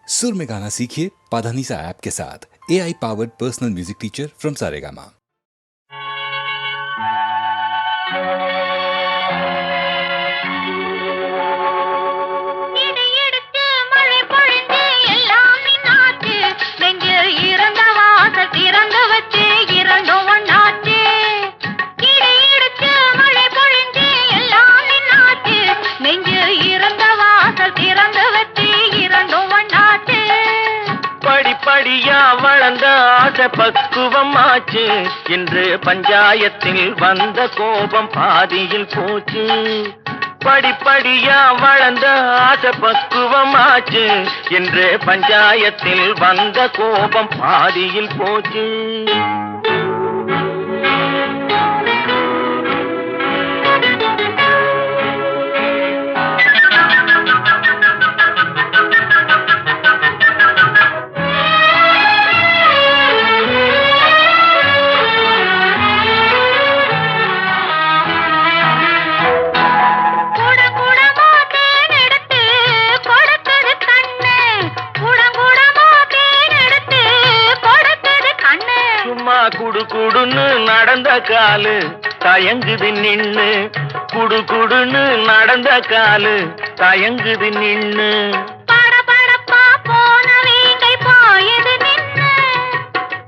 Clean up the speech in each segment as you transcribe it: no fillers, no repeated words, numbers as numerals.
सुर में गाना सीखिए पाधानीसा ऐप के साथ। AI powered personal music teacher from Saregama. படியா வளர்ந்த ஆசை பக்குவமாச்சு என்று பஞ்சாயத்தில் வந்த கோபம் பாதியில் போச்சு. படிப்படியா வளர்ந்த ஆசை பக்குவமாச்சு என்று பஞ்சாயத்தில் வந்த கோபம் பாதியில் போச்சு. குடுகுடுன்னு நடந்த காலு தயங்குது நின்னு, குடுகுடுன்னு நடந்த காலு தயங்குது நின்னு. படபடப்பா போன வேங்கை பாயுது நின்னு,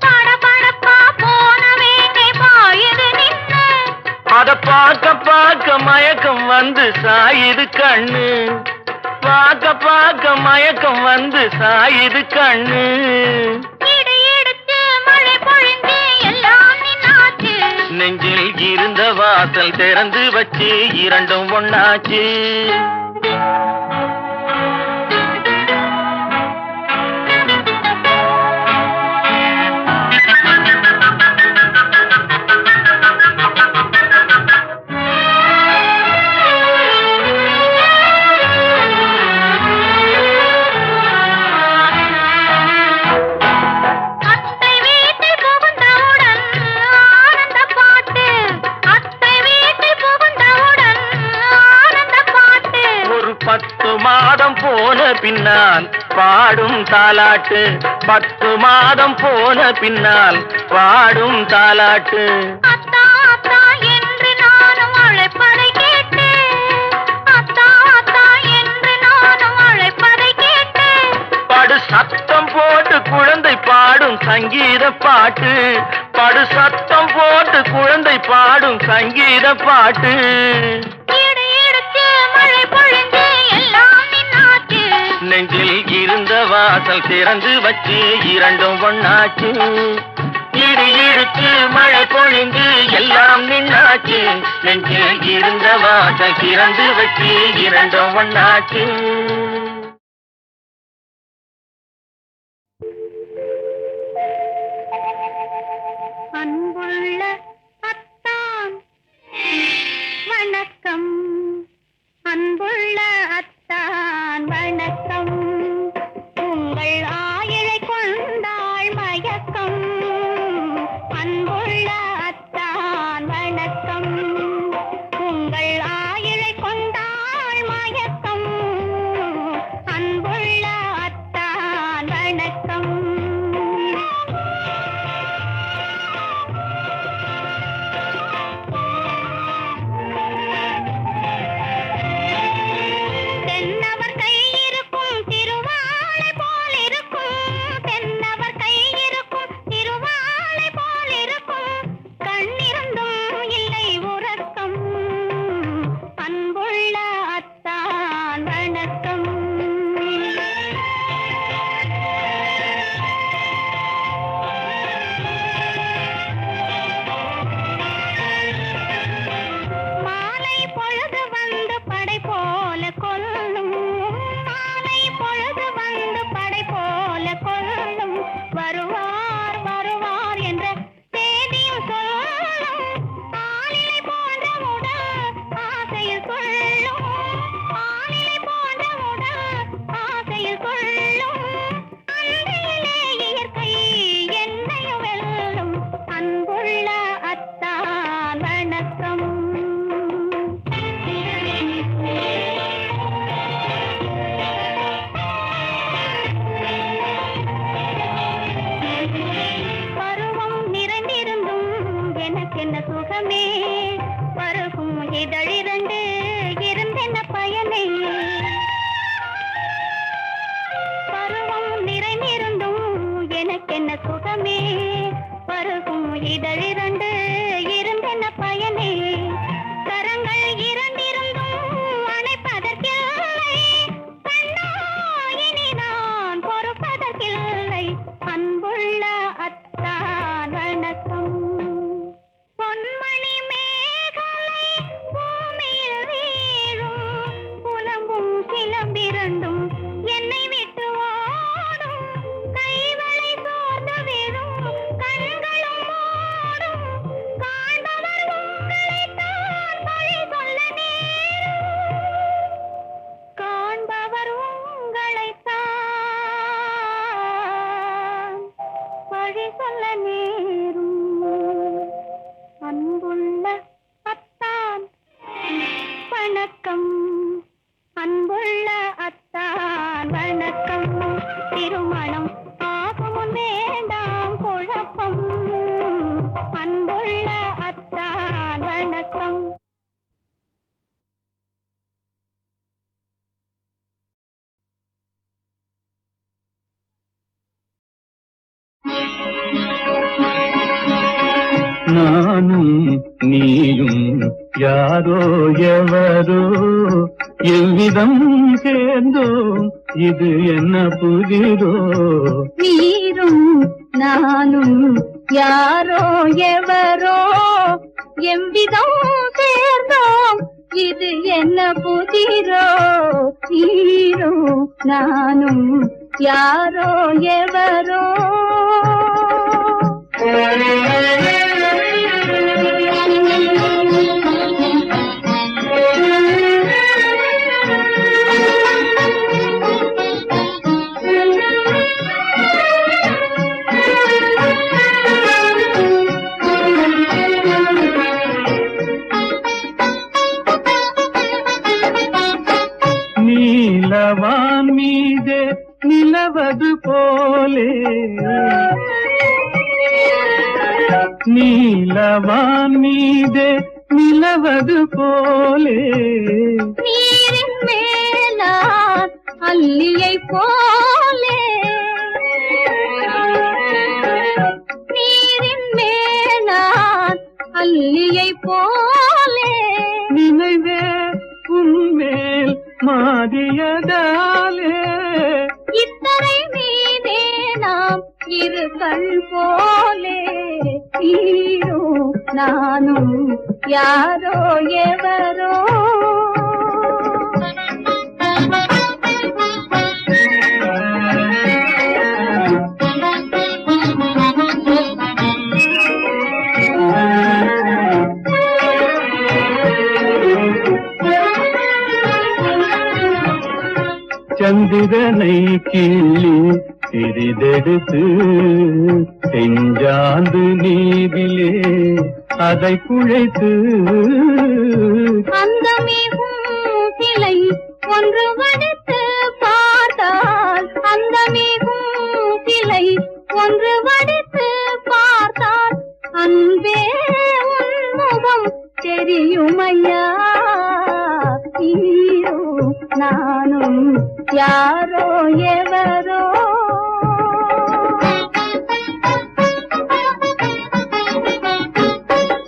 படபடப்பா போன வேங்கை பாயுது நின்னு. அத பார்க்க பார்க்க மயக்கம் வந்து சாயுது கண்ணு, பார்க்க பார்க்க மயக்கம் வந்து சாயுது கண்ணு. நெஞ்சில் இருந்த வாசல் திறந்து வச்சு இரண்டும் ஒண்ணாச்சு. போன பின்னால் பாடும் தாலாட்டு, 10 மாதம் போன பின்னால் பாடும் தாலாட்டு. அத்தா அத்தா என்று நானும் அழைப்பதை கேட்டு, அத்தா அத்தா என்று நானும் அழைப்பதை கேட்டு. படு சத்தம் போட்டு குழந்தை பாடும் சங்கீத பாட்டு, படு சத்தம் போட்டு குழந்தை பாடும் சங்கீத பாட்டு. நெஞ்சில் இருந்த வாசல் திறந்து வச்சு இரண்டும் ஒண்ணாச்சு. இடி இடிச்சு மழை பொழிந்து எல்லாம் நின்னாச்சு. நெஞ்சில் இருந்த வாசல் திறந்து வச்சு இரண்டும் ஒண்ணாச்சு. அன்புள்ள அத்தான் வணக்கம், அன்புள்ள அத்தான் வணக்கம். உங்கள் ஆயிழை கொண்டாள் மயக்கம், அன்புள்ள அத்தான் வணக்கம். உங்கள் ஆயிழை கொண்டாள் மயக்கம். சுகமே பருகும் இதழிரண்டு இருந்தென்ன பயனே கரங்கள் இரண்டிருந்தும் அணைப்பதற்கில்லை கண்ணா இனி நான் பொறுப்பதற்கில்லை அன்புள்ள அத்தான் வணக்கம் பொன்மணி மேகலை பூமியில் வீழும் புலம்பும் சிலம்பிரண்டும் என்னை விட்டு ஓடும் கைவளை சோர்ந்து விழும் கண்களும் ஓடும் காண்பவர் உங்களைத்தான் பழி சொல்ல நேரும் காண்பவர் உங்களைத்தான் பழி சொல்ல நேரும் அன்புள்ள அத்தான் வணக்கம் அன்புள்ள அத்தான் வணக்கம் திருமணம் ஆகும் வேண்டாம் குழப்பம் அன்புள்ள அத்தான் வணக்கம் நானும் நீயும் யாரோ எவரோ எவ்விதம் சேர்ந்தோம் இது என்ன புதிரோ நீரும் நானும் யாரோ எவரோ எவ்விதம் சேர்ந்தோம் இது என்ன புதிரோ நீரும் நானும் யாரோ எவரோ நீலவான் மீதே நிலவது போலே நீலவான் மீதே நிலவது போலே நீரின் மேலார் அல்லியை போலே நீரின் மேலார் அல்லியை போலே நினைவே உன்மேல் மாறியதாலே இத்தனை மீதே நாம் இரு கண் போலே நீரோ நானும் யாரோ எவரோ சந்திரனை கிள்ளி சிறிதெடுத்து செஞ்சாந்து நீதிலே அதை குழைத்து அந்த மிகும் சிலை ஒன்று வடித்து பார்த்தால் அந்த மிகும் சிலை ஒன்று வடித்து பார்த்தால் அன்பே உன்முகம் தெரியுமையா நீரோ நானும் யாரோ எவரோ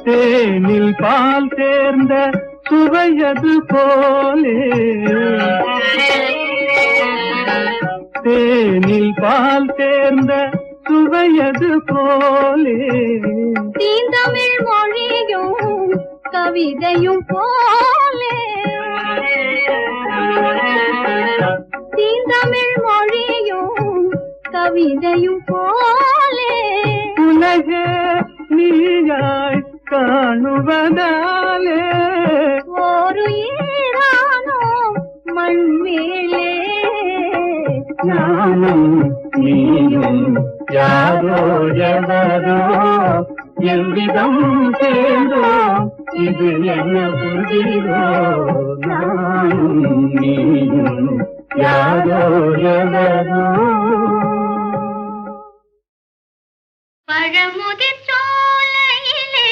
தேனில் பால் சேர்ந்த சுவையது போலே தேனில் பால் சேர்ந்த சுவையது போலே தீந்தமிழ் மொழியும் கவிதையும் போலே தீந்தமிழ் மொழியும் கவிதையும் போலே உலகே நீயாய் காணுவதாலே ஒரு ஈரானோ மண்மேலே நானும் நீயும் யாரோ எவரோ எவ்விதம் சேர்ந்தோ இது என்ன புதிரோ நானும் நீயும் யாரோ எவரோ பழமுதிர் சோலையிலே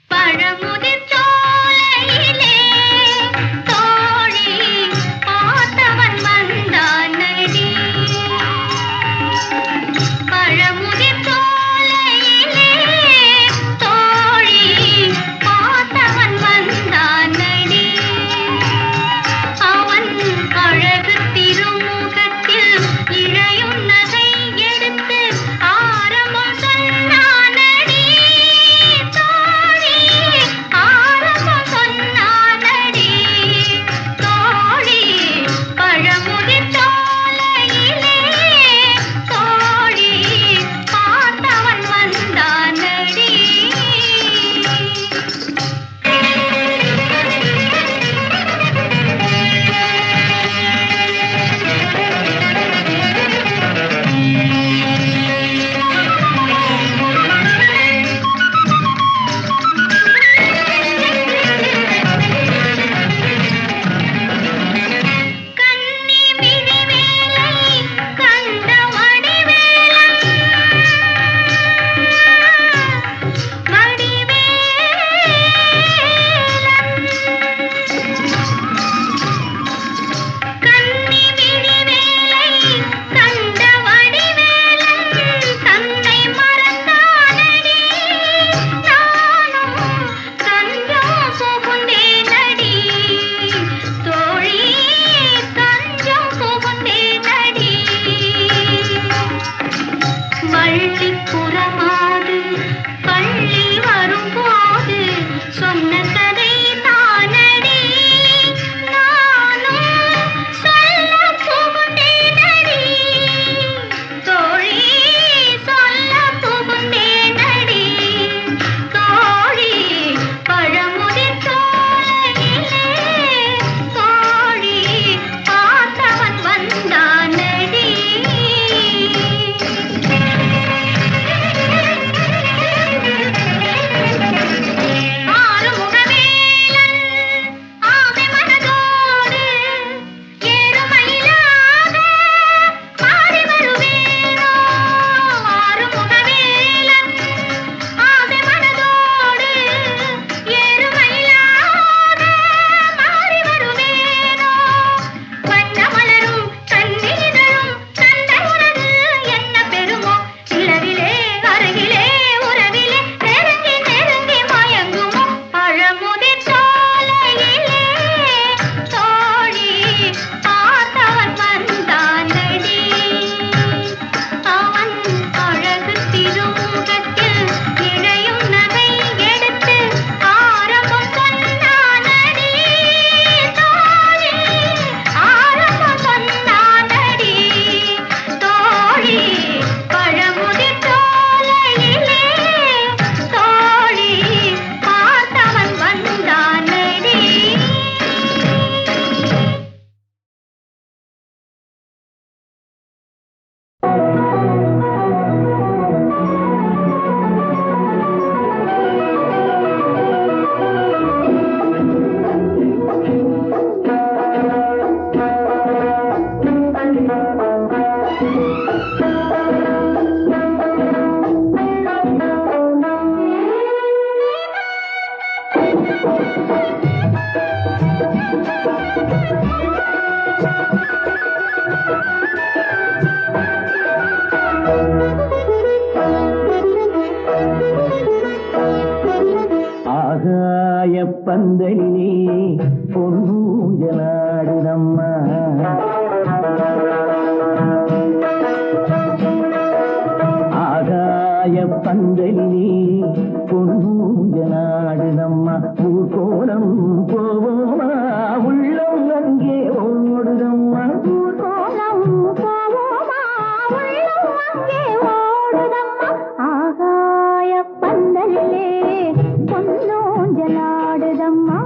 பழமுதிர் சோலையிலே தோழி பார்த்தவன் வந்தானடி பந்தலிலே பொன்னூஞ்சலாடுதம்மா ஆகாய பந்தலிலே பொன்னூஞ்சலாடுதம்மா ஊர்கோலம் போவோமா உள்ளம் அங்கே ஓடுதம்மா ஊர்கோலம் போவோமா உள்ளம் அங்கே ஓடுதம்மா ஆகாய பந்தலிலே பொன்னூஞ்சலாடுதம்மா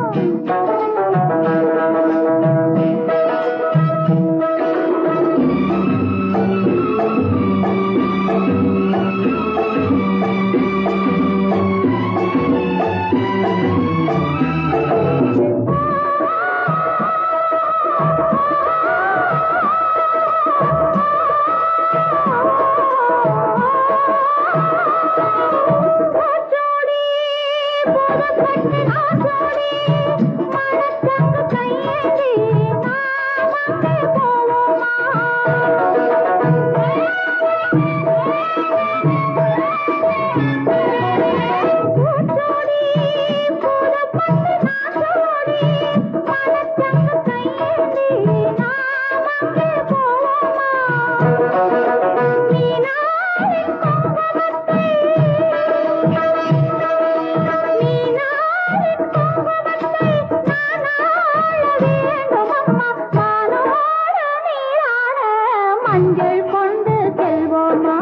மஞ்சள் கொண்டு செல்வோமா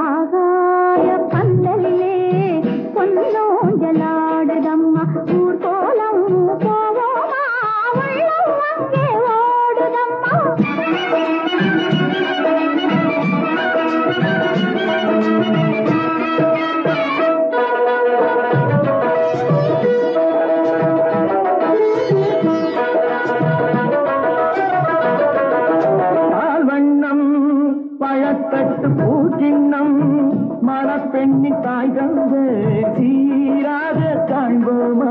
ஆகாய பந்தலிலே பொன்னூஞ்சலாடுதம்மா ஊர்கோலம் போவோமா உள்ளம் அங்கே ஓடுதம்மா பழத்தட்டு பூச்சின்னம் மணப்பெண்ணின் தாய் தந்த சீராக காண்போமா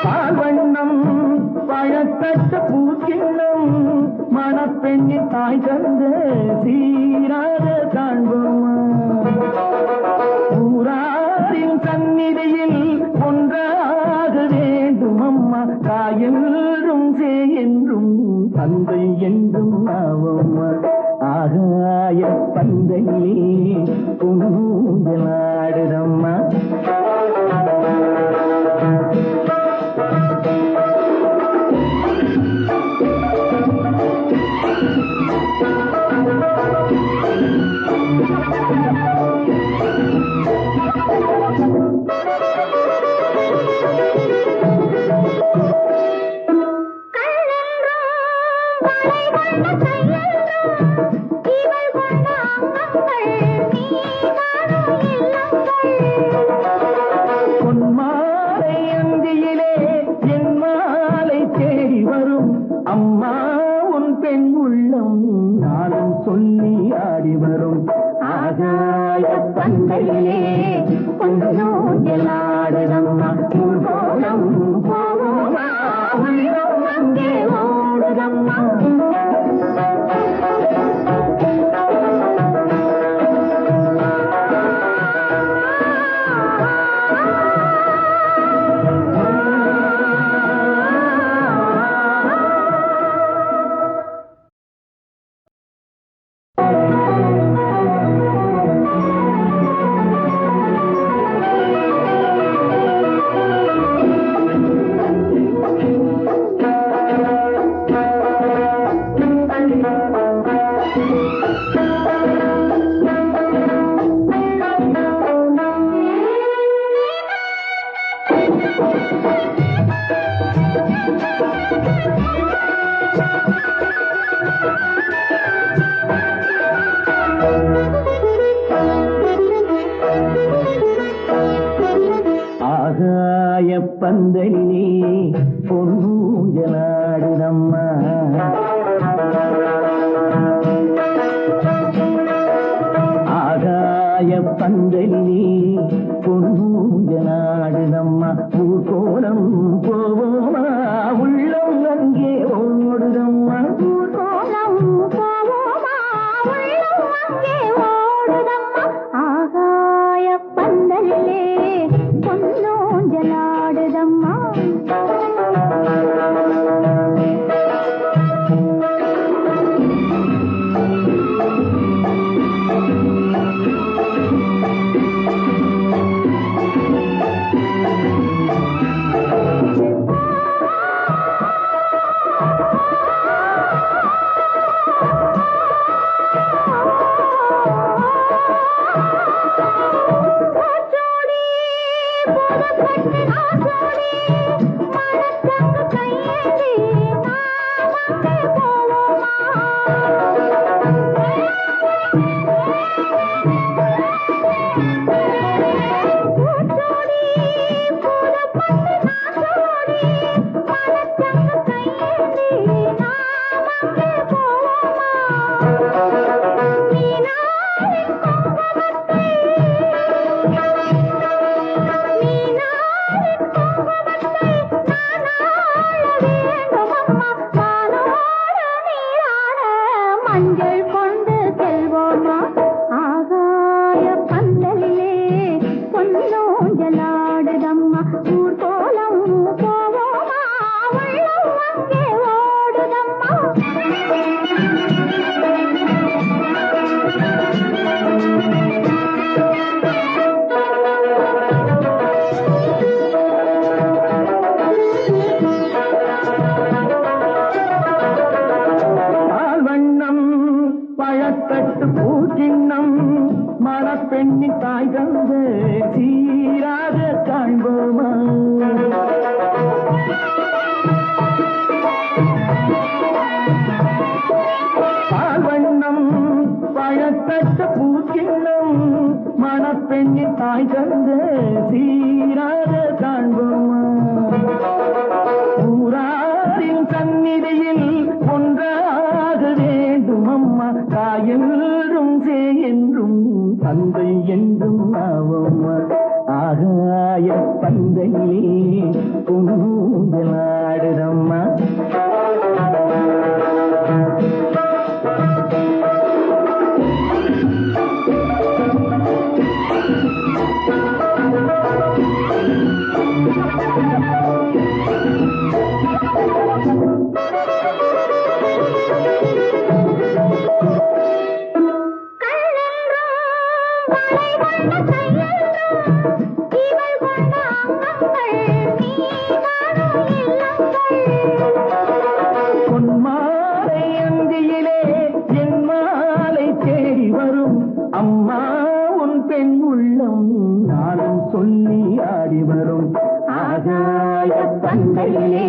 பால்வண்ணம் பழத்தட்டு பூச்சின்னம் மணப்பெண்ணின் தாய் தந்த சீராக காண்போமா ஊராரின் சந்நிதியில் ஒன்றாக வேண்டும் அம்மா தாயென்றும் சே என்றும் தந்தை என்றும் ஆவோம்மா ஆகாய பந்தையிலே பொன்னூஞ்சலாடுதம்மா பொன்மாலை அந்தியிலே என் மாலை தேடி வரும் அம்மா உன் பெண் உள்ளம் நானும் சொல்லி ஆடி வரும் ஆகாய பந்தையிலே பொன்னூஞ்சலாடுதம்மா ஊர்கோலம் போவோமா உள்ளம் அங்கே ஓடுதம்மா ஆகாய பந்தலிலே பொன்னூஞ்சலாடுதம்மா ஆகாய பந்தலிலே பொன்னூஞ்சலாடுதம்மா ஊர்கோலம் போவோமா உள்ளம் அங்கே ஓடுதம்மா ஊர்கோலம் போவோமா உள்ளம் அங்கே ஓடுதம்மா ஊஞ்சலாடுதம்மா மஞ்சள் கொண்டு செல்வோமா ஆகாய பந்தலிலே பொன்னூஞ்சலாடுதம்மா ஊர் கோலம் போவோமா உள்ளம் அங்கே ஓடுதம்மா பழத்தட்டு பூச்சின்னம் மணப்பெண்ணின் தாய் தந்து சீராக காண்போமா பால்வண்ணம் பழத்தட்டு பூச்சின்னம் மணப்பெண்ணின் தாய் தந்து சீராக காண்போமா ஊராரின் சந்நிதியில் ஒன்றாக வேண்டும் அம்மா தாயென்றும் சே என்றும் தந்தை என்றும் ஆவம்மா ஆகாய பந்தையிலே ஊஞ்சலாடுதம்மா பொன்மாலை அந்தியிலே என் மாலை தேடி வரும் அம்மா உன் பெண் உள்ளம் நானும் சொல்லி ஆடி வரும் ஆகாய பந்தையிலே